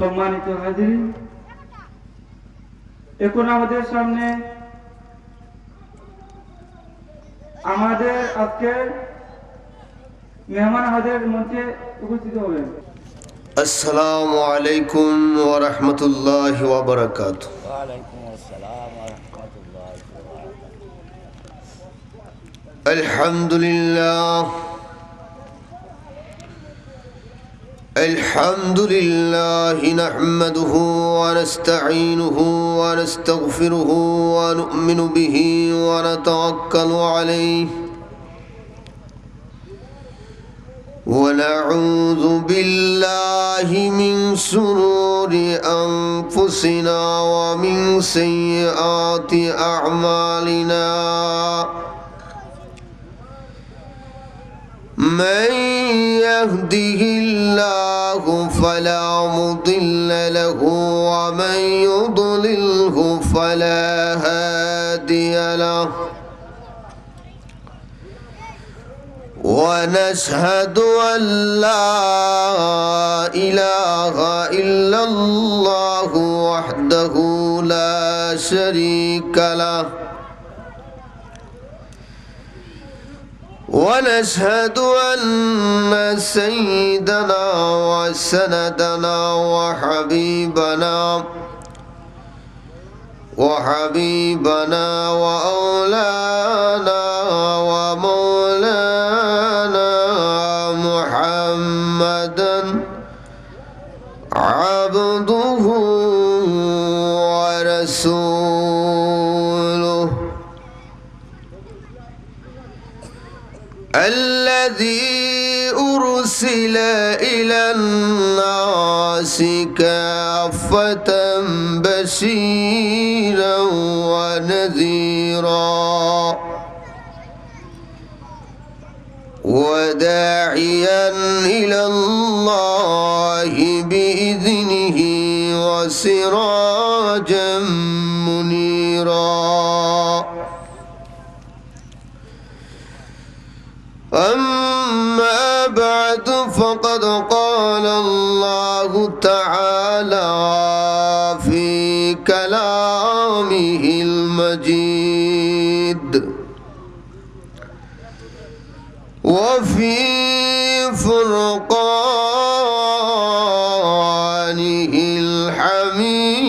সম্মানিত হাজির, এখন আমাদের সামনে আমাদের আজকের মেহমান হাজির মঞ্চে উপস্থিত হবেন। আসসালামু আলাইকুম ওয়া রাহমাতুল্লাহি ওয়া বারাকাতুহু। ওয়া আলাইকুম আসসালাম ওয়া রাহমাতুল্লাহি ওয়া বারাকাতুহু। আলহামদুলিল্লাহ নাহমাদুহু ওয়া নাস্তাঈনুহু ওয়া নাস্তাগফিরুহু ওয়া নু'মিনু বিহি ওয়া নাতাওয়াক্কালু আলাইহি ونعوذ بالله من شرور أنفسنا ومن سيئات أعمالنا من يهده الله فلا مضل له ومن يضلله فلا هادي له ونشهد أن لا إله إلا الله وحده لا شريك له ونشهد أن سيدنا وسندنا وحبيبنا وأولانا ومولانا محمدا عبده ورسوله الذي أرسل إلى الناس كافة بشيرا ونذيرا وداعيا إلى الله بإذنه وسراجا منيرا أما بعد فقد قال الله تعالى في كلامه المجيد وفي فرقانه الحميد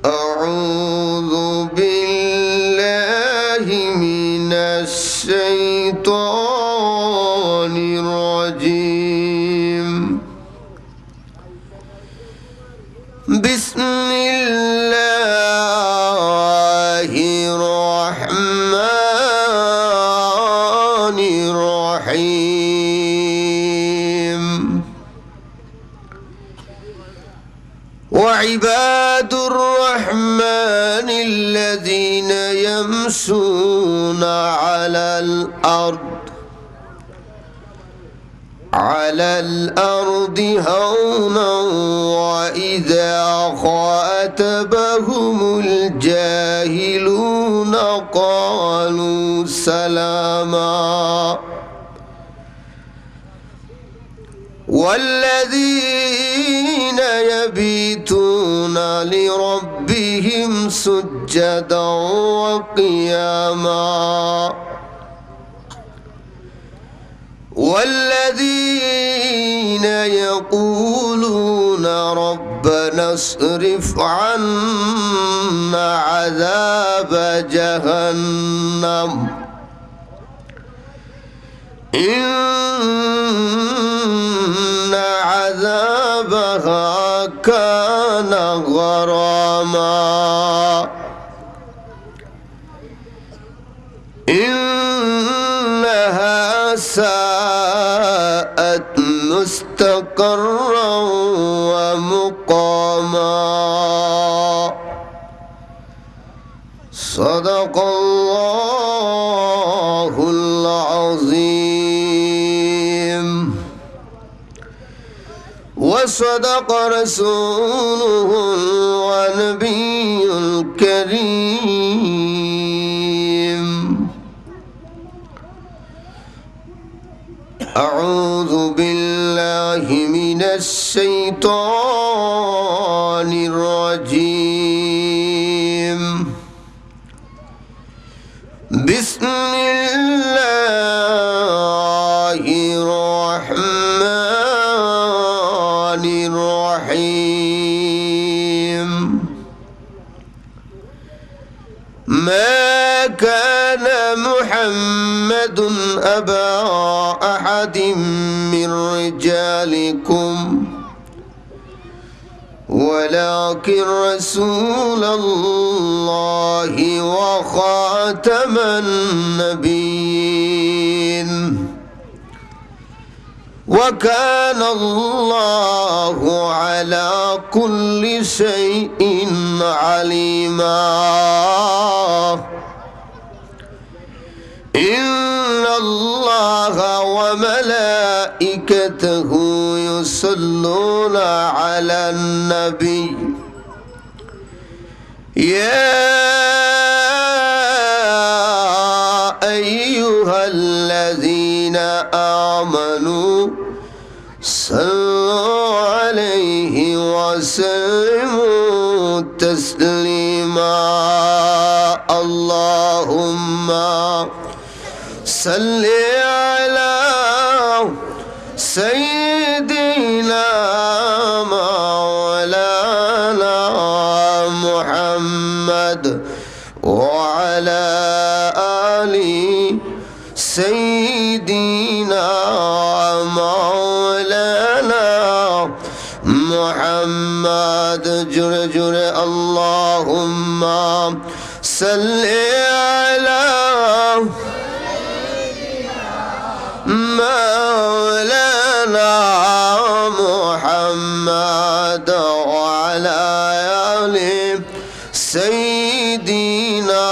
أعوذ بالله من الشيطان الرجيم بسم الله الرحمن الرحيم وعباد الرحمن الذين يمشون على الأرض هونا وإذا خاطبهم الجاهلون قالوا سلاما والذين يبيتون لربهم سجدا وقياما والذين يقولون ربنا اصرف عنا عذاب جهنم إن عذابها كان غراما إنها ساءت مستقرا ومقاما صدق الله العظيم وصدق رسوله ونبي الكريم. أعوذ بالله من الشيطان الرجيم بسم الله الرحمن الرحيم ما كان محمد أبا أحد من رجالكم ولكن رسول الله وخاتم النبيين وكان الله على كل شيء عليما إن الله وملائكته يصلون على النبي يا أيها الذين آمنوا صلوا عليه وسلموا تسليما اللهم صل على سيدنا مولانا محمد وعلى آل سيدنا مولانا محمد جر اللهم صل على مولانا محمد وعلى آل سيدنا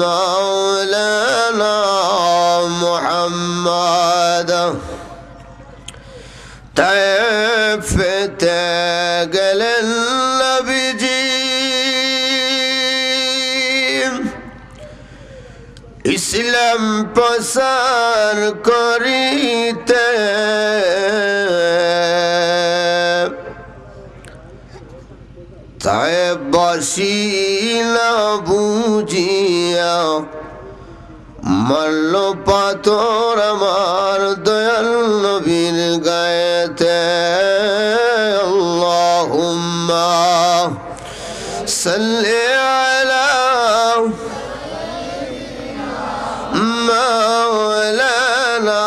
مولانا محمد تعفت قل النبي ইসলাম প্রসার করিতে তাই বসিলা বুঝিয়া মারল পাথর আমার দয়াল নবীর গায়েতে আল্লাহুম্মা সাল্লি আলা مولانا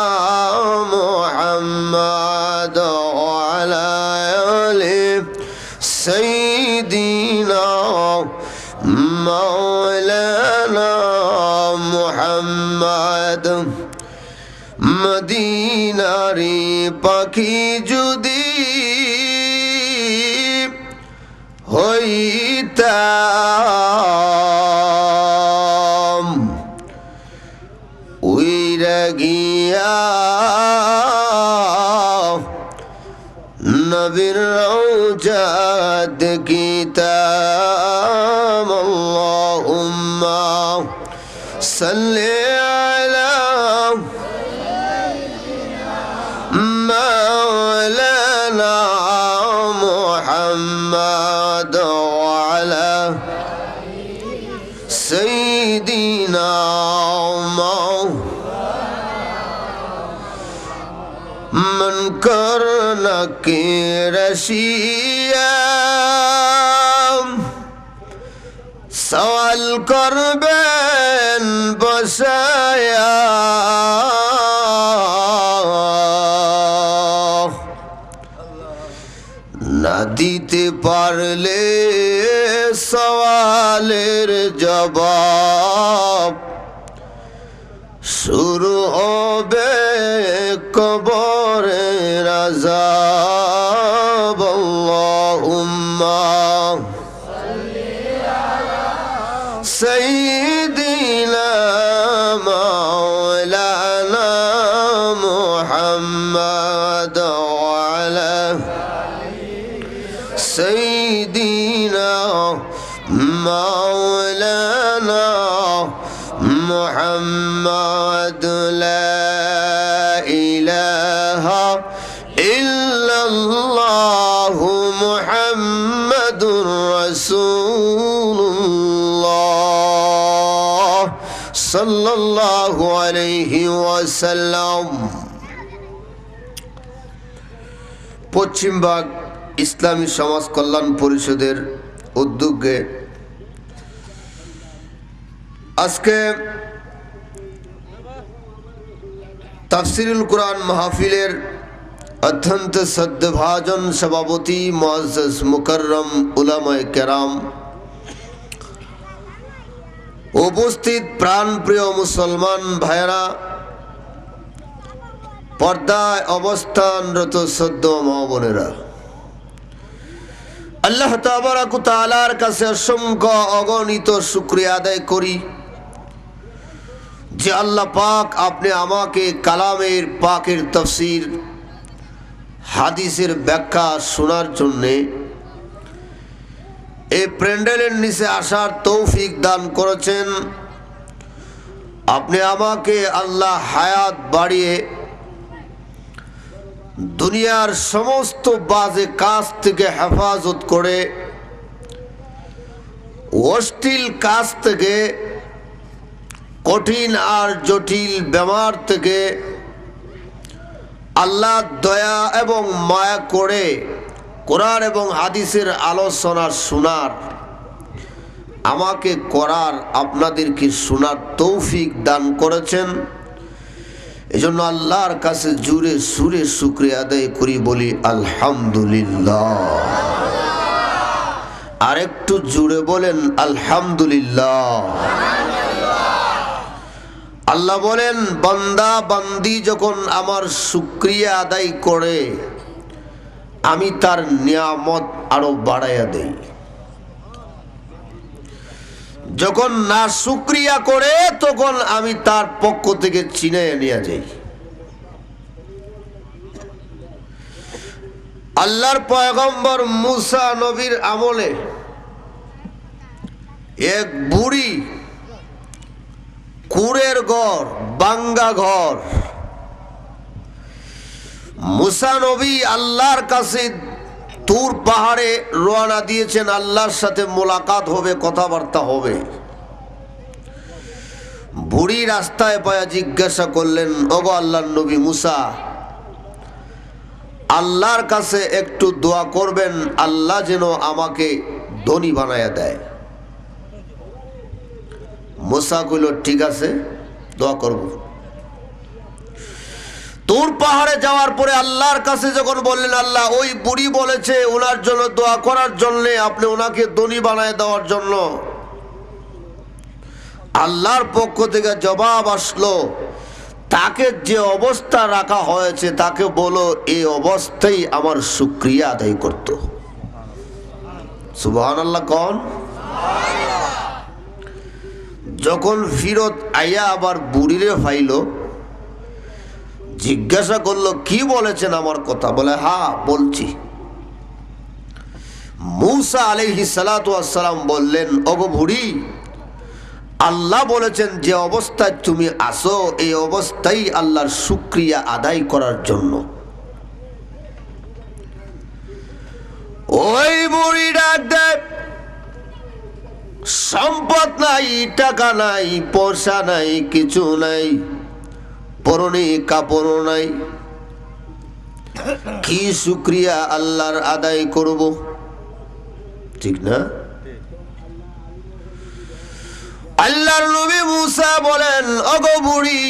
محمد وعلى آل سيدنا مولانا محمد মদিনারি পাখি যদি হইতাম উইরা গিয়া নবীর রওজা দেখিতাম আল্লাহুম্মা সাল্লি আলা مولانا محمد وعلى سيدنا من كرنك رشيا سوال করবেন বসায়া না দিতে পারলে সওয়ালের জবাব শুরু হবে কবরের আযাব আল্লাহুম্মা সাইয়্যিদিনা মাওলানা মুহাম্মদ ওয়া আলা سيدنا مولانا محمد لا সাল্লাল্লাহু আলাইহি ওয়াসাল্লাম পশ্চিমবঙ্গ ইসলামী সমাজ কল্যাণ পরিষদের উদ্যোগে আজকে তাফসিরুল কুরআন মাহফিলের অত্যন্ত শ্রদ্ধাভাজন সভাপতি মুআজ্জাজ মুকাররম উলামায়ে কেরাম, উপস্থিত প্রাণপ্রিয় মুসলমান ভাইয়েরা, পর্দায় অবস্থানরত সদ্য মা বোনেরা, আল্লাহ তাবারাক ওয়া তাআলার কাছে অসংখ্য অগণিত শুকরিয়া আদায় করি যে আল্লাহ পাক আপনি আমাকে কালামের পাকের তাফসীর হাদিসের ব্যাখ্যা শোনার জন্যে এই প্যান্ডেলের নিচে আসার তৌফিক দান করেছেন। আপনি আমাকে আল্লাহ হায়াত বাড়িয়ে দুনিয়ার সমস্ত বাজে কাজ থেকে হেফাজত করে, অশ্লীল কাজ থেকে, কঠিন আর জটিল বেমার থেকে আল্লাহ দয়া এবং মায়া করে কোরআন এবং হাদিসের আলোচনা শোনার, আমাকে করার, আপনাদেরকে শোনার তৌফিক দান করেছেন। এজন্য আল্লাহর কাছে জুড়ে সুরে শুকরিয়া আদায় করি, বলি আলহামদুলিল্লাহ। আর একটু জুড়ে বলেন আলহামদুলিল্লাহ। আল্লাহ বলেন, বান্দা বান্দি যখন আমার শুকরিয়া আদায় করে আমি তার নিয়ামত আরো বাড়াইয়া দেই, যখন না শুকরিয়া করে তখন আমি তার পক্ষ থেকে ছিনিয়ে নিয়ে যাই। আল্লাহর পয়গম্বর মুসা নবীর আমলে এক বুড়ি, কুড়ের ঘর, বাঙ্গা ঘর, মুসা নবী আল্লাহর কাছে তুর পাহাড়ে রওনা দিয়েছেন, আল্লাহর সাথে মোলাকাত হবে, কথাবার্তা হবে। বুড়ি রাস্তায় পায়া জিজ্ঞাসা করলেন, ওগো আল্লাহর নবী মুসা, আল্লাহর কাছে একটু দোয়া করবেন, আল্লাহ যেন আমাকে ধনী বানায়া দেয়। মুসা কইল, ঠিক আছে, দোয়া করব। তুর পাহাড়ে যাওয়ার পরে আল্লাহর কাছে যখন বললেন, আল্লাহ ওই বুড়ি বলেছে ওনার জন্য দোয়া করার জন্য, আপনি ওনাকে ধনী বানায় দেওয়ার জন্য। আল্লাহর পক্ষ থেকে জবাব আসলো, তাকে যে অবস্থা রাখা হয়েছে তাকে বলো এই অবস্থায় আমার শুকরিয়া আদায় করত। সুবহানাল্লাহ কোন? যখন ফিরত আইয়া আবার বুড়িরে ফাইল, জিজ্ঞাসা করলো, কি বলেছেন আমার কথা? বলে, হ্যাঁ বলছি। মুসা আলাইহিস সালাতু ওয়াস সালাম বললেন, ওগো বুড়ি, আল্লাহ বলেছেন যে অবস্থায় তুমি আসো এই অবস্থায় আল্লাহর শুকরিয়া আদায় করার জন্য। ওই বুড়ি ডাক দেয়, সম্পদ নাই, টাকা নাই, পয়সা নাই, কিছু নাই, পরনে কাপড় নাই, কি শুকরিয়া আল্লাহর আদায় করব? ঠিক না? আল্লাহর নবী মুসা বলেন, ওগো বুড়ি,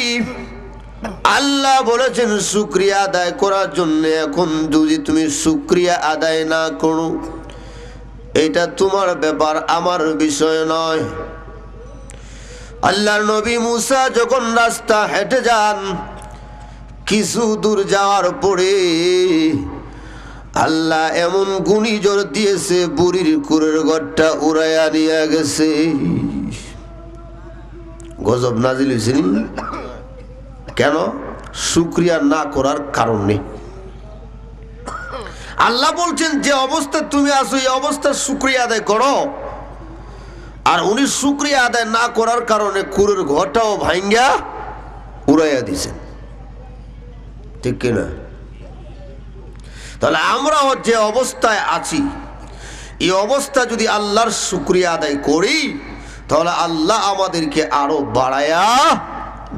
আল্লাহ বলেছেন শুকরিয়া আদায় করার জন্য। এখন যদি তুমি শুকরিয়া আদায় না করো, এটা তোমার ব্যাপার, আমার বিষয় নয়। আল্লাহর নবী মুসা যখন রাস্তা হেঁটে যান, কিছু দূর যাওয়ার পরে আল্লাহ এমন ঘূর্ণিঝড় দিয়েছে, বুড়ির কুরের ঘরটা উড়াইয়া নিয়ে গেছে। গজব নাজিল হয়েছে। কেন? শুকরিয়া না করার কারণে। আল্লাহ বলছেন যে অবস্থা তুমি আছো এই অবস্থার শুকরিয়া আদায় করো, আর উনি শুকরিয়া আদায় না করার কারণে কুরের ঘরটাও ভাঙ্গা উড়াইয়া দিছেন। ঠিক কিনা? তাহলে আমরাও যে অবস্থায় আছি এই অবস্থা যদি আল্লাহর শুকরিয়া আদায় করি, তাহলে আল্লাহ আমাদেরকে আরো বাড়ায়া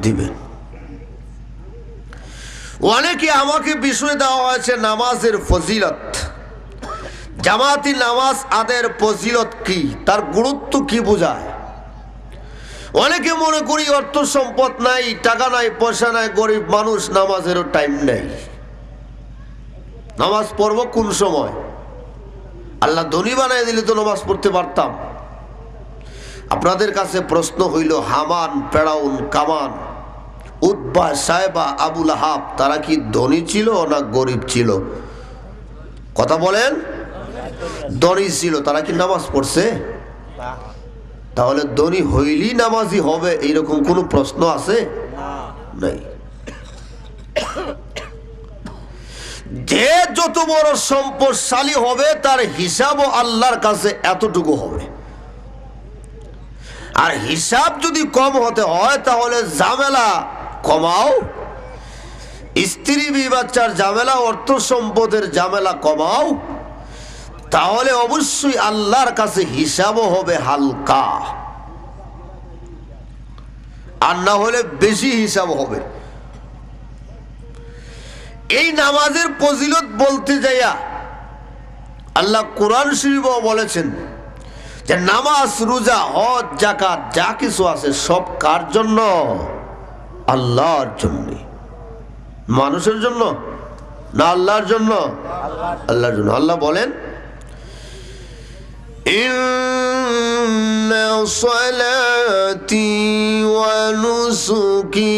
দিবেন। অনেকে আমাকে বিষয় দেওয়া হয়েছে নামাজের ফজিলত, জামাতি নামাজ আদের ফজিলত কি, তার গুরুত্ব কি বোঝায়। অনেকে মনে করি অর্থ সম্পদ নাই, টাকা নাই, পয়সা নাই, গরিব মানুষ, নামাজেরও টাইম নেই। নামাজ পড়ব কোন সময়? আল্লাহ ধনী বানাই দিলে তো নামাজ পড়তে পারতাম। আপনাদের কাছে প্রশ্ন হইল, হামান, ফেরাউন, কামান, উতবা, সাইবা, আবুল আহাব তারা কি ধনী ছিল না গরিব ছিল? কথা বলেন। ধনী ছিল, তারা কি নামাজ পড়ছে? তাহলে ধনী হইলি নামাজি হবে এইরকম কোন প্রশ্ন আছে? নাই। যে যত বড় সম্পদশালী হবে তার হিসাবও আল্লাহর কাছে এতটুকু হবে। আর হিসাব যদি কম হতে হয় তাহলে ঝামেলা কমাও, স্ত্রী বি বাচ্চার ঝামেলা, অর্থ সম্পদের ঝামেলা কমাও, তাহলে অবশ্যই আল্লাহর কাছে হিসাবও হবে হালকা, আর না হলে বেশি হিসাব হবে। এই নামাজের ফজিলত বলতে যাইয়া আল্লাহ কোরআন শরীফেও বলেছেন যে নামাজ, রোজা, হজ, যাকাত যা কিছু আছে সব কার জন্য? আল্লাহর জন্য। মানুষের জন্য না আল্লাহর জন্য? আল্লাহর জন্য। আল্লাহ বলেন, ইন্না সালাতি ওয়া নুসুকি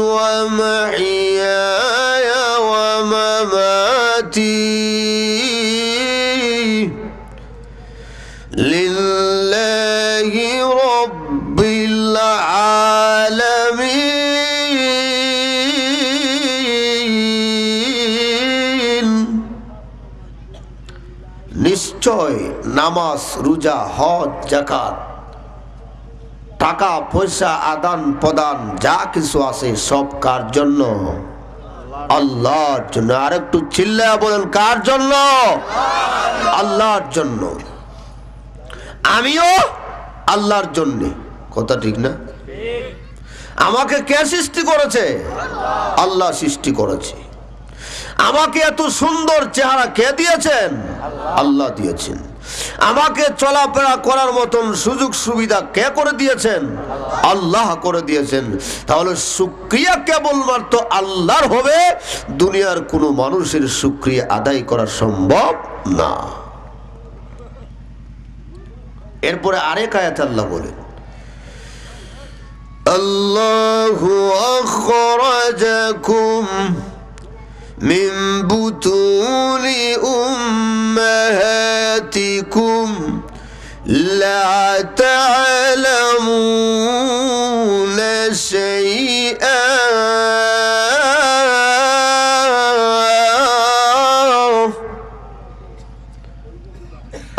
ওয়া মাহিয়ায়া ওয়া মামাতি লিল্লাহি রাব্বিল আলামিন। নিশ্চয় নামাজ, রোজা, হজ, যাকাত, টাকা পয়সা, আদান প্রদান যা কিছু আছে সব কার জন্য? আল্লাহর জন্য। আর একটু চিল্লায়া বলেন, কার জন্য? আল্লাহর জন্য। আমিও আল্লাহর জন্য। কথা ঠিক না? আমাকে কে সৃষ্টি করেছে? আল্লাহ সৃষ্টি করেছে। আমাকে এত সুন্দর চেহারা কে দিয়েছেন? আল্লাহ দিয়েছেন। আমাকে চলাফেরা করার মতন সুযোগ সুবিধা কে করে দিয়েছেন? আল্লাহ করে দিয়েছেন। তাহলে শুকরিয়া কেবলমাত্র আল্লাহর হবে, দুনিয়ার কোনো মানুষের শুকরিয়া আদায় করা সম্ভব না। এরপরে আরেক আয়াত আল্লাহ বলেন, আল্লাহু আখরাজাকুম মিন বুতুনি উম্মাহাতিকুম লা তা'লামুনা শাইআ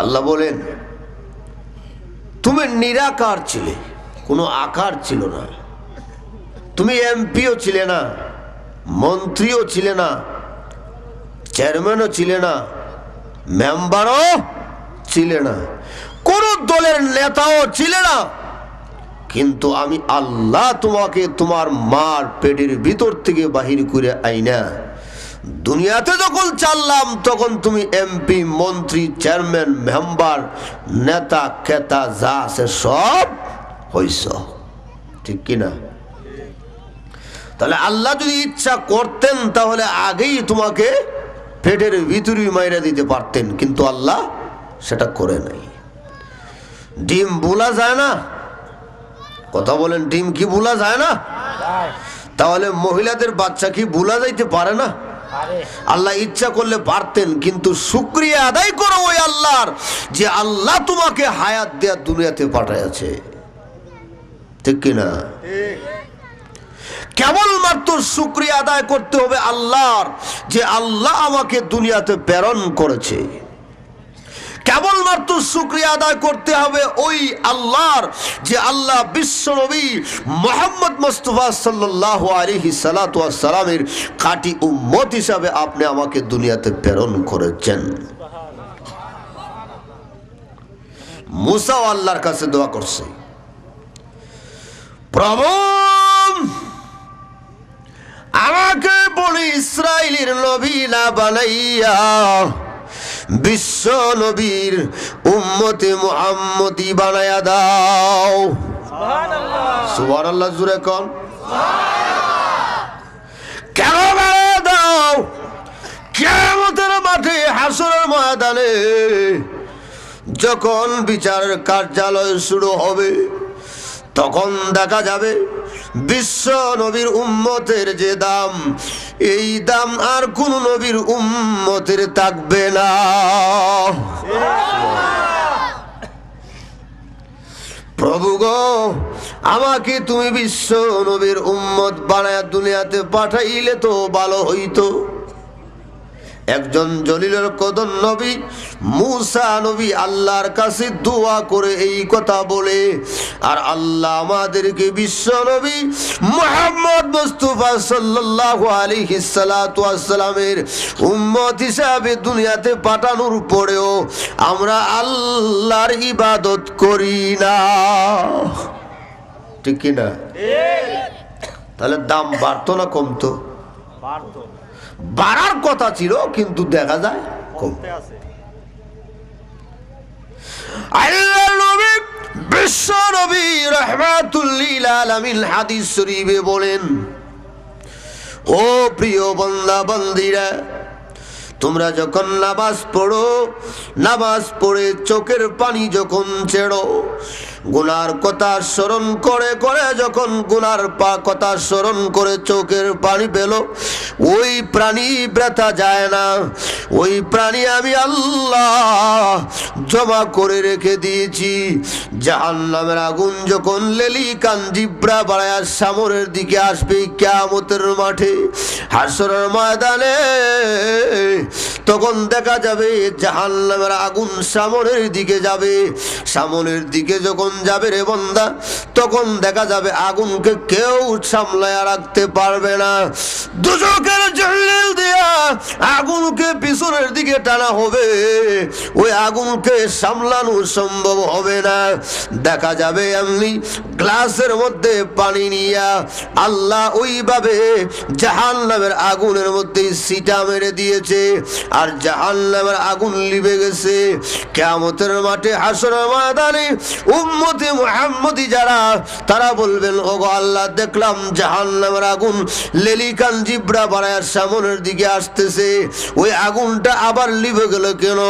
আল্লাহ বলেন, তুমি নিরাকার ছিলে, কোনো আকার ছিল না। তুমি এমপিও ছিলে না, মন্ত্রীও ছিলে না, চেয়ারম্যানও ছিলে না, মেম্বারও ছিলে না, কোন দলের নেতাও ছিলে না। কিন্তু আমি আল্লাহ তোমাকে তোমার মার পেটের ভিতর থেকে বাহির করে আইনা দুনিয়াতে যখন চাললাম তখন তুমি এমপি, মন্ত্রী, চেয়ারম্যান, মেম্বার, নেতা, খেতা যা আছে সব হইছ। ঠিক কিনা? তাহলে আল্লাহ যদি ইচ্ছা করতেন তাহলে আগেই তোমাকে পেটের ভিতরে মাইরা দিতে পারতেন, কিন্তু আল্লাহ সেটা করে নাই। ডিম ভোলা যায় না? কথা বলেন, ডিম কি ভোলা যায় না? তাহলে মহিলাদের বাচ্চা কি ভোলা যাইতে পারে না? আল্লাহ ইচ্ছা করলে পারতেন, কিন্তু শুকরিয়া আদায় করো ওই আল্লাহর, যে আল্লাহ তোমাকে হায়াত দেয়া দুনিয়াতে পাঠাইছে। ঠিক কিনা? কেবলমাত্র শুকরিয়া আদায় করতে হবে আল্লাহর, যে আল্লাহ আমাকে দুনিয়াতে প্রেরণ করেছে। কেবলমাত্র শুকরিয়া আদায় করতে হবে ওই আল্লাহর, যে আল্লাহ বিশ্ব নবী মুহাম্মদ মুস্তাফা সাল্লাল্লাহু আলাইহি সাল্লাতু ওয়াস সালামের খাঁটি উম্মত হিসাবে আপনি আমাকে দুনিয়াতে প্রেরণ করেছেন। মুসা আল্লাহর কাছে দোয়া করছে, প্রভু আমাকে বলি ইসরায়েলের নবী না বানাইয়া বিশ্ব নবীর উম্মতে মুহাম্মদী বানায়া দাও। সুবহানাল্লাহ জুরে কোন কেন বানায়া দাও? কিয়ামতের মাঠে হাসরের ময়দানে যখন বিচারের কার্যালয় শুরু হবে তখন দেখা যাবে বিশ্ব নবীর উম্মতের যে দাম, এই দাম আর কোন নবীর উম্মতের থাকবে না। প্রভু গো আমাকে তুমি বিশ্ব নবীর উম্মত বানায়া দুনিয়াতে পাঠাইলে তো ভালো হইতো। একজন জলিলের কদম নবী মুসা নবী আল্লাহর কাছে দোয়া করে এই কথা বলে, আর আল্লাহ আমাদেরকে বিশ্ব নবী মুহাম্মদ মুস্তাফা সাল্লাল্লাহু আলাইহি সাল্লাতু ওয়াসসালামের উম্মত হিসাবে দুনিয়াতে পাঠানোর পরেও আমরা আল্লাহর ইবাদত করি না, ঠিক কি না? তাহলে দাম বাড়তো না কমতো? বাড়ার কথা ছিল, কিন্তু দেখা যায় কমতে আছে। আল্লাহর নবী বিশ্ব নবী রাহমাতুল লিল আলামিন হাদিস শরীফে বলেন, ও প্রিয় বান্দা বান্দীরা, তোমরা যখন নামাজ পড়ো, নামাজ পড়ে চোখের পানি যখন ছেড়ো, গুনার কথা স্মরণ করে করে যখন গুনার কথা স্মরণ করে চোখের পানি পেলো, ওই প্রাণী ব্যথা যায় না, ওই প্রাণী আমি আল্লাহ জমা করে রেখে দিয়েছি। জাহান্নামের আগুন যখন লেলি কান জিব্রা বাড়ায়া সামনের দিকে আসবে কিয়ামতের মাঠে হাসরের ময়দানে, তখন দেখা যাবে জাহান্নামের আগুন সামনের দিকে যাবে। সামনের দিকে যখন যাবে রে বান্দা, তখন দেখা যাবে আগুনকে কেউ সামলায়া রাখতে পারবে না। দুজকের জলিল দিয়া আগুনকে পিছনের দিকে টানা হবে, ওই আগুনকে সামলানো সম্ভব হবে না। দেখা যাবে এমনি গ্লাসের মধ্যে পানি নিয়া আল্লাহ ওইভাবে জাহান্নামের আগুনের মধ্যে সিটা মেরে দিয়েছে, আর জাহান্নামের আগুন লিবে গেছে। কিয়ামতের মাঠে হাসরের ময়দানে উম্মতে মুহাম্মদী যারা, তারা বলবেন, ওগো আল্লাহ, দেখলাম জাহান্নামের আগুন লেলিকান জিব্রা বাড়ায় সামনের দিকে আসতেছে, ওই আগুনটা আবার লিবে গেল কেন?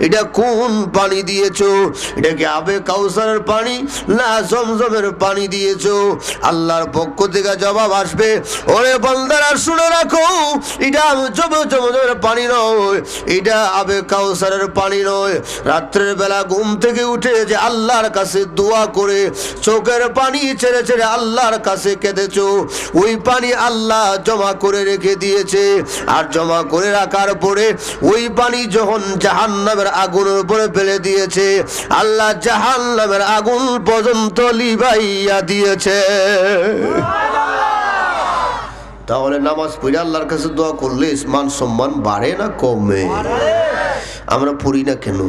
এটা কোন পানি দিয়েছো? এটা কি আবে কাউসারের পানি না জমজমের পানি দিয়েছো? আল্লাহর পক্ষ থেকে জবাব আসবে, ওরে বান্দারা শুনে রাখো, এটা জমজমের পানি নয়, এটা আবে কাউসারের পানি নয়। রাত্রের বেলা ঘুম থেকে উঠে যে আল্লাহর কাছে দোয়া করে চোখের পানি ছেড়ে ছেড়ে আল্লাহর কাছে কেঁদেছো, ওই পানি আল্লাহ জমা করে রেখে দিয়েছে। আর জমা করে রাখার পরে ওই পানি যখন জাহান্নামের আগুনের উপরে ফেলে দিয়েছে, আল্লাহ জাহান্নামের আগুন পর্যন্ত লিভাইয়া দিয়েছে। তাহলে নামাজ পড়ে আল্লাহর কাছে দোয়া করলে মান সম্মান বাড়ে না কমে? আমরা পড়ি না কেন?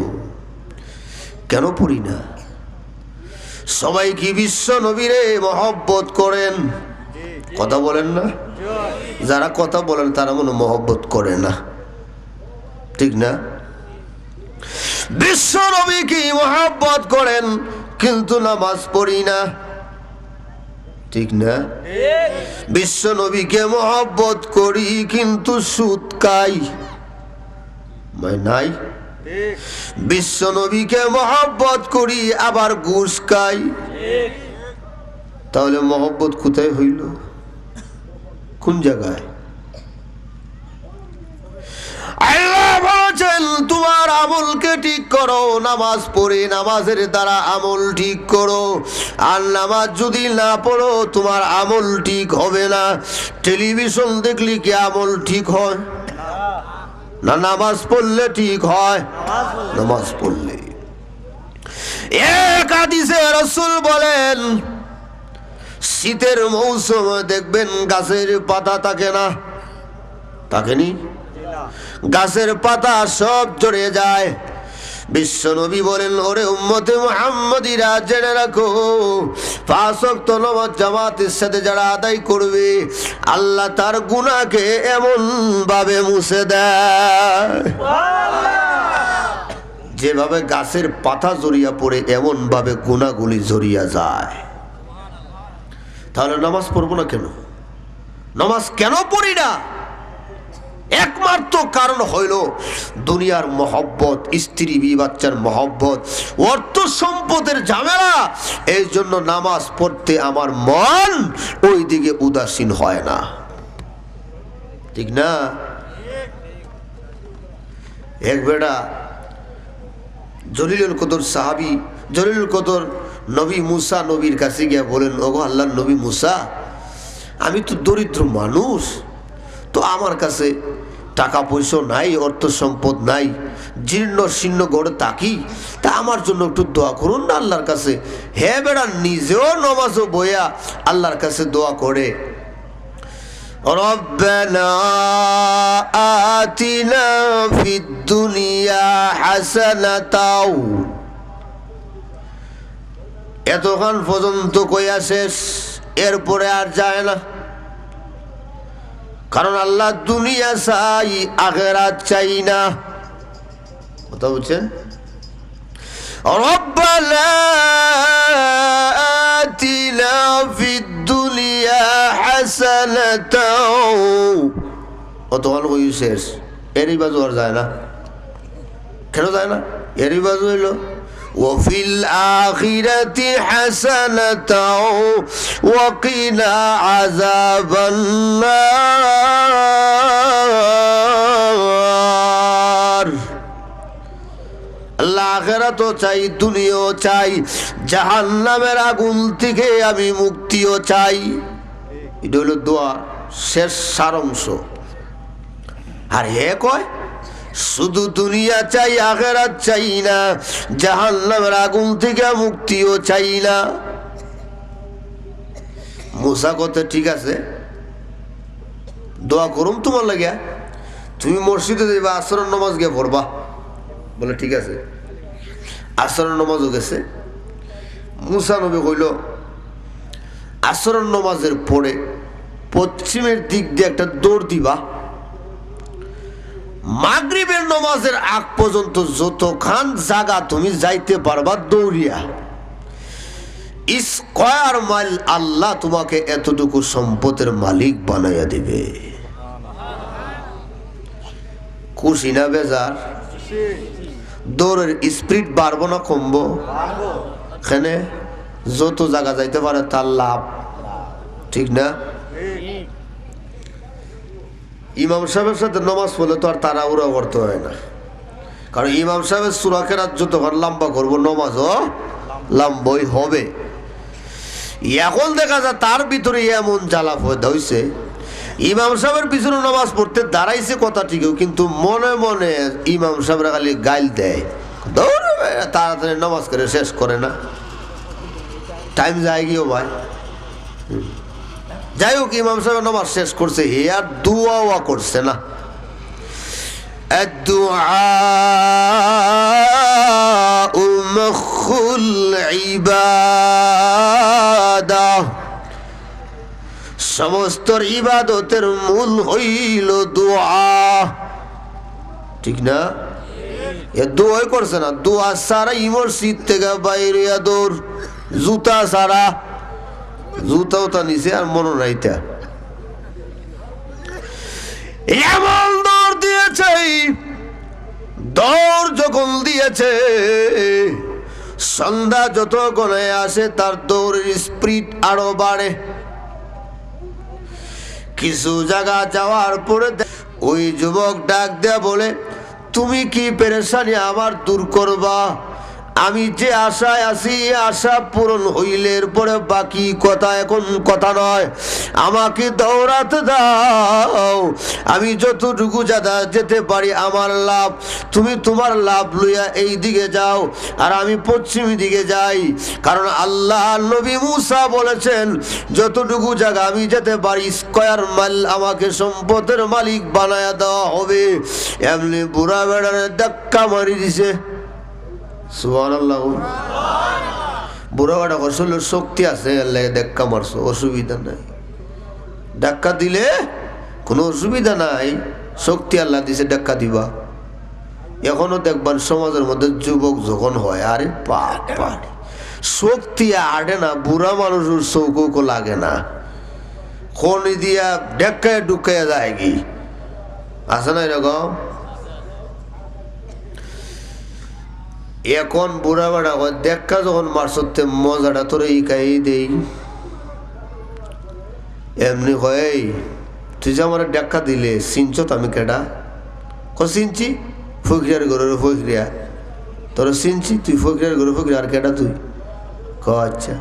কেন পড়ি না? সবাই কি বিশ্ব নবীরে মহব্বত করেন? কথা বলেন না? যারা কথা বলেন তারা মনে মহব্বত করে না, ঠিক না? বিশ্ব নবী কি মহব্বত করেন, কিন্তু নামাজ পড়ি না, ঠিক না? বিশ্ব নবীকে মহব্বত করি কিন্তু সুদ খাই নাই। বিশ্ব নবীকে মহব্বত করি আবার ঘুষ খাই, তাহলে মহব্বত কোথায় হইল? কোন জায়গায়? আল্লাহ বলেছেন, তোমার আমলকে ঠিক করো, নামাজ পড়ে নামাজের দ্বারা আমল ঠিক করো। আর নামাজ যদি না পড়ো তোমার আমল ঠিক হবে না। টেলিভিশন দেখলে কি আমল ঠিক হয় না? নামাজ পড়লে ঠিক হয়? নামাজ পড়লে। এক হাদিসে রাসূল বলেন, শীতের মৌসুমে দেখবেন গাছের পাতা থাকে না, থাকেনি? গাছের পাতা সব ঝরে যায়। বিশ্ব নবী বলেন, ওরে উম্মতে মুহাম্মদীরা জেনে রাখো, পাঁচ ওয়াক্ত নামাজ জামাতের সাথে যারা আদায় করবে আল্লাহ তার গুনাহকে এমন ভাবে মুছে দেয় যেভাবে গাছের পাতা জড়িয়া পড়ে এমন ভাবে গুনাহগুলি জড়িয়া যায়। তাহলে নামাজ পড়বো না কেন? নামাজ কেন পড়ি না? একমাত্র কারণ হইল দুনিয়ার মহব্বত, স্ত্রী বি বাচ্চার মহব্বত, অর্থ সম্পদের ঝামেলা। এই জন্য নামাজ পড়তে আমার মন ওই দিকে উদাসীন হয় না, ঠিক না? এক বেটা জলিলুল কদর সাহাবী, জলিলুল কদর নবী মুসা নবীর কাছে গিয়া বলেন, ওগো আল্লাহর নবী মুসা, আমি তো দরিদ্র মানুষ, তো আমার কাছে টাকা পয়সা নাই, অর্থ সম্পদ নাই, জীর্ণ শীর্ণ গড়ে থাকি, তা আমার জন্য একটু দোয়া করুন না আল্লাহর কাছে। হে বেড়া নিজেও নামাজও বইয়া আল্লাহর কাছে দোয়া করে, রব্বানা আতিনা ফিদ দুনিয়া হাসানাতাও, এতক্ষণ পর্যন্ত কইয়া শেষ, এরপরে আর যায় না। কারণ আল্লাহ দুনিয়া চাই, আখিরাত চাই না। কথা বুঝছেন? রব্বানা আতিনা ফিদ দুনিয়া হাসানাতাও, অতক্ষণ কই শেষ, এরই বাজু আর যায় না। কেন যায় না? এরই বাজু হইল وفي الآخرة حسنة وقنا عذاب النار। আল্লাহ আখিরাতও চাই, দুনিয়াও চাই, জাহান্নামের আগুন থেকে আমি মুক্তিও চাই। এটা হলো দোয়া শেষ সারাংশ। আর হে কয় শুধু দুনিয়া চাই, আখিরাত চাই না, জাহান্নামের আগুন থেকে মুক্তিও চাই না। মুসা কথা ঠিক আছে, দোয়া করুম তোমার লাগিয়া, তুমি মসজিদে যাইবা, আসরের নামাজ গিয়ে পড়বা। বলে ঠিক আছে। আসরের নামাজও গেছে। মুসা নবী কইল আসরের নামাজের পরে পশ্চিমের দিক দিয়ে একটা দৌড় দিবা, মাগরিবের নামাজের আগ পর্যন্ত যতখান জায়গা তুমি যাইতে পারবা দৌড়িয়া, স্কয়ার মাইল আল্লাহ তোমাকে এতটুকু সম্পদের মালিক বানাইয়া দিবে। খুশি না বেজার? দৌড়ের স্পিড বাড়বো না কমবো? এখানে যত জায়গা যাইতে পারে তার লাভ, ঠিক না? ইমাম সাহেবের সাথে নামাজ পড়লে তো আর তাড়াহুড়া করতে হয় না, কারণ ইমাম সাহেবের সূরা কেরাত যতক্ষণ লম্বা করবো নামাজও লম্বই হবে। এখন দেখা যায় তার ভিতরে এমন জ্বালা পয়দা হয়েছে, ইমাম সাহেবের পিছনে নামাজ পড়তে দাঁড়াইছে কথা ঠিকও, কিন্তু মনে মনে ইমাম সাহেবরা খালি গাইল দেয়, দৌড়বে তাড়াতাড়ি নামাজ করে শেষ করে না, টাইম যায় গিয়েও ভাই। যাই হোক, ইমাম সাহেব নামাজ শেষ করছে, হে আর দুয়া করছে না। সমস্ত ইবাদতের মূল হইল দোয়া, ঠিক না? এ দোয়াই করছে না, দোয়া সারা মসজিদ থেকে বাইরে দৌড়, জুতা সারা, জুতাও তা নিছে আর মনে নাইতা এমন দৌড় দিয়েছে। দৌড় যখন দিয়েছে, সন্ধ্যা যত গনে আসে তার দৌড়ের স্পিড আরো বাড়ে। কিছু জায়গা যাওয়ার পরে ওই যুবক ডাক দেয়া বলে, তুমি কি পেরেশানি আমার দূর করবা? আমি যে আশায় আছি, আশা পূরণ হইলে এরপরে বাকি কথা এখন কথা নয়, আমাকে দৌড়াতে দাও। আমি যতটুকু যেতে পারি আমার লাভ, তুমি তোমার লাভ লইয়া এই দিকে যাও আর আমি পশ্চিম দিকে যাই। কারণ আল্লাহ নবী মুসা বলেছেন, যতটুকু জায়গা আমি যেতে পারি স্কয়ার মাইল আমাকে সম্পদের মালিক বানায়া দেওয়া হবে। এমনি বুড়া বেড়ারে ধাক্কা মারি দিছে। সুবহানাল্লাহ। বুড়া বাড়া আসলে শক্তি আছে এর লাগে ধাক্কা মারছো, অসুবিধা নাই। ধাক্কা দিলে কোনো অসুবিধা নাই, শক্তি আল্লাহ দিছে, ধাক্কা দিবা। এখনো দেখবেন সমাজের মধ্যে যুবক যখন হয়, আরে বাবা শক্তি আড়ে না, বুড়া মানুষের চৌকো লাগে না, খনি দিয়া ঢেকায় ঢুকাইয়া যায় কি, আছে না এরকম? এখন বুড়া বেড়া হয় দেখা যখন মারসতে মজাটা তোরে ইকাই দেই, এমনি হয় তুই যে আমার দেখা দিলে চিনছ তো আমি কেডা? চিনছি, ফকিরার ঘরের ফকিরিয়া। তোরা চিনছি, তুই ফকিরার ঘরে ফকির, আর কেডা তুই? আচ্ছা